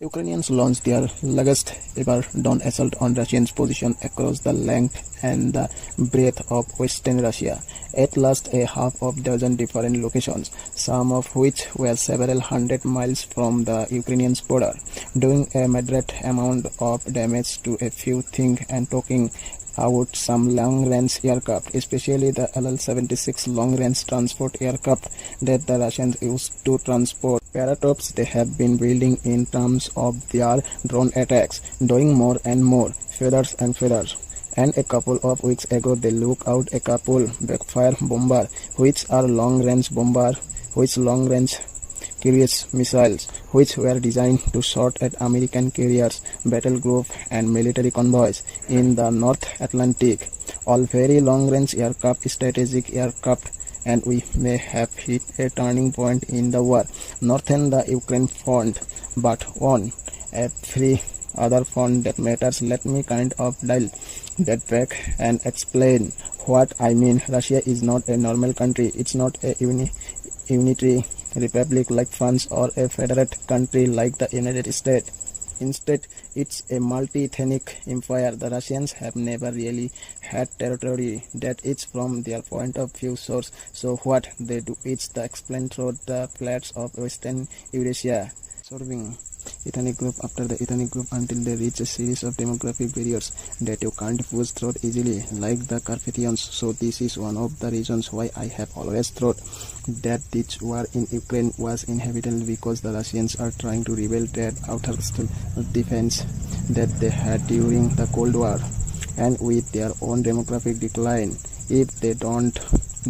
Ukrainians launched their largest ever dawn assault on Russian position across the length and the breadth of western Russia, at last a half of dozen different locations, some of which were several hundred miles from the Ukrainian border, doing a moderate amount of damage to a few things and taking out some long-range aircraft, especially the LL-76 long-range transport aircraft that the Russians used to transport paratops they have been building in terms of their drone attacks, doing more and more, feathers and feathers. And a couple of weeks ago they looked out a couple backfire bomber, which are long-range bomber, which long-range cruise missiles, which were designed to shoot at American carriers, battle groups, and military convoys in the North Atlantic. All very long-range aircraft, strategic aircraft, and we may have hit a turning point in the war. Northern the Ukraine front, but on every other front that matters. Let me kind of dial that back and explain what I mean. Russia is not a normal country. It's not a unitary republic like France or a federate country like the United States. Instead, it's a multi-ethnic empire. The Russians have never really had territory that is from their point of view source. So what they do is the explain through the flats of Western Eurasia, serving ethnic group after the ethnic group until they reach a series of demographic barriers that you can't push through easily, like the Carpathians. So this is one of the reasons why I have always thought that this war in Ukraine was inevitable, because the Russians are trying to rebuild that outer defense that they had during the Cold War, and with their own demographic decline, if they don't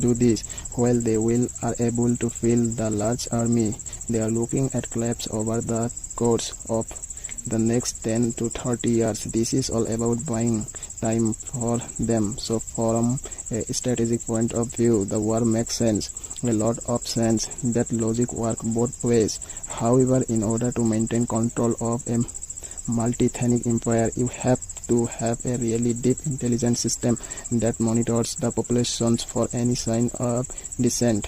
do this, well, they will are able to fill the large army. They are looking at collapse over the course of the next 10 to 30 years. This is all about buying time for them. So from a strategic point of view, the war makes sense, a lot of sense. That logic works both ways. However, in order to maintain control of a multi-ethnic empire, you have to have a really deep intelligence system that monitors the populations for any sign of dissent.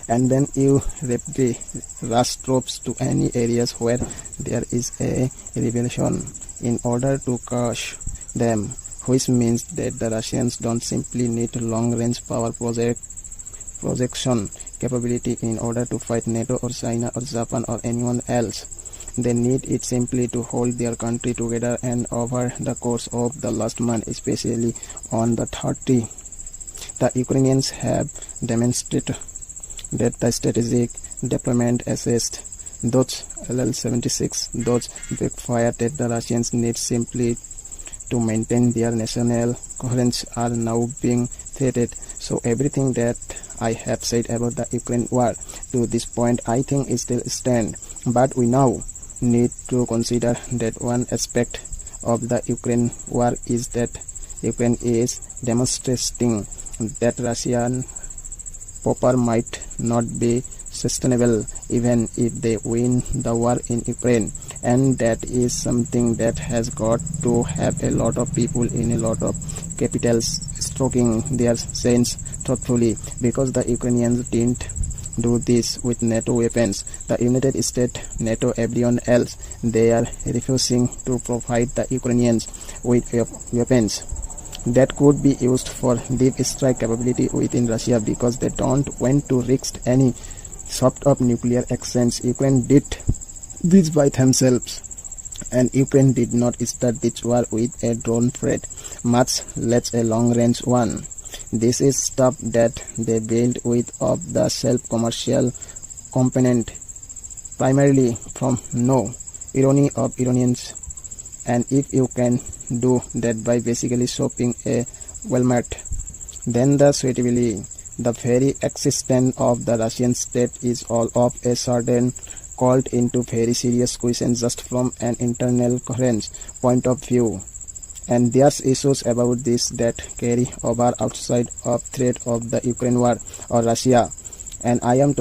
And then you rapidly rush troops to any areas where there is a rebellion in order to crush them, which means that the Russians don't simply need long-range power projection capability in order to fight NATO or China or Japan or anyone else. They need it simply to hold their country together, and over the course of the last month, especially on the 30, the Ukrainians have demonstrated that the strategic deployment assist those LL-76, those backfire that the Russians need simply to maintain their national coherence, are now being threatened. So everything that I have said about the Ukraine war to this point, I think is still stand. But we now need to consider that one aspect of the Ukraine war is that Ukraine is demonstrating that Russian power might not be sustainable even if they win the war in Ukraine, and that is something that has got to have a lot of people in a lot of capitals stroking their sense thoughtfully, because the Ukrainians didn't do this with NATO weapons. The United States, NATO, everyone else, they are refusing to provide the Ukrainians with weapons that could be used for deep strike capability within Russia, because they don't want to risk any sort of nuclear exchange. Ukraine did this by themselves, and Ukraine did not start this war with a drone threat, much less a long-range one. This is stuff that they built with of the self-commercial component, primarily from no irony of Iranians. And if you can do that by basically shopping a Walmart, then the suitably the very existence of the Russian state is all of a sudden called into very serious question just from an internal coherence point of view. And there's issues about this that carry over outside of threat of the Ukraine war or Russia. And I am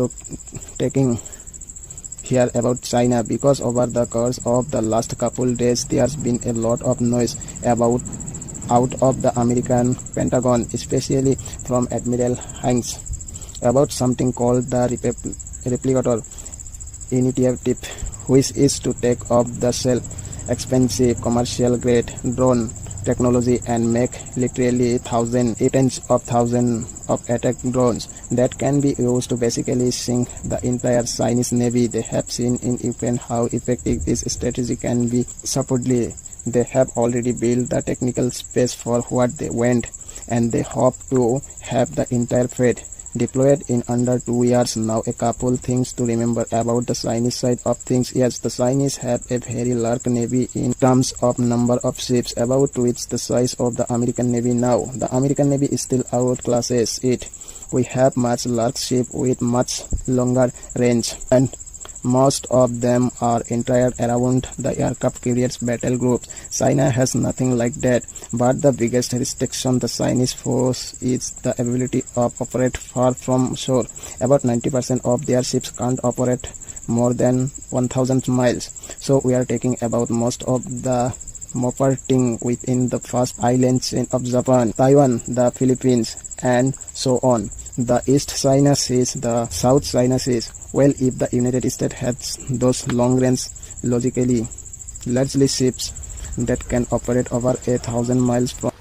taking here about China, because over the course of the last couple days there's been a lot of noise about out of the American Pentagon, especially from Admiral Hines, about something called the replicator initiative, which is to take off the expensive commercial grade drone technology and make literally tens of thousands of attack drones that can be used to basically sink the entire Chinese navy. They have seen in Ukraine how effective this strategy can be. Supposedly, they have already built the technical space for what they want, and they hope to have the entire fleet deployed in under 2 years. Now, a couple things to remember about the Chinese side of things. Yes, the Chinese have a very large navy in terms of number of ships, about twice the size of the American navy. Now, the American navy still outclasses it. We have much large ships with much longer range, and most of them are entered around the aircraft carriers battle groups. China has nothing like that, but the biggest restriction the Chinese force is the ability of operate far from shore. About 90% of their ships can't operate more than 1,000 miles. So we are talking about most of the operating within the first island chain of Japan, Taiwan, the Philippines, and so on. The East China Seas, the South China Seas. Well, if the United States has those long-range, largely ships that can operate over 1,000 miles from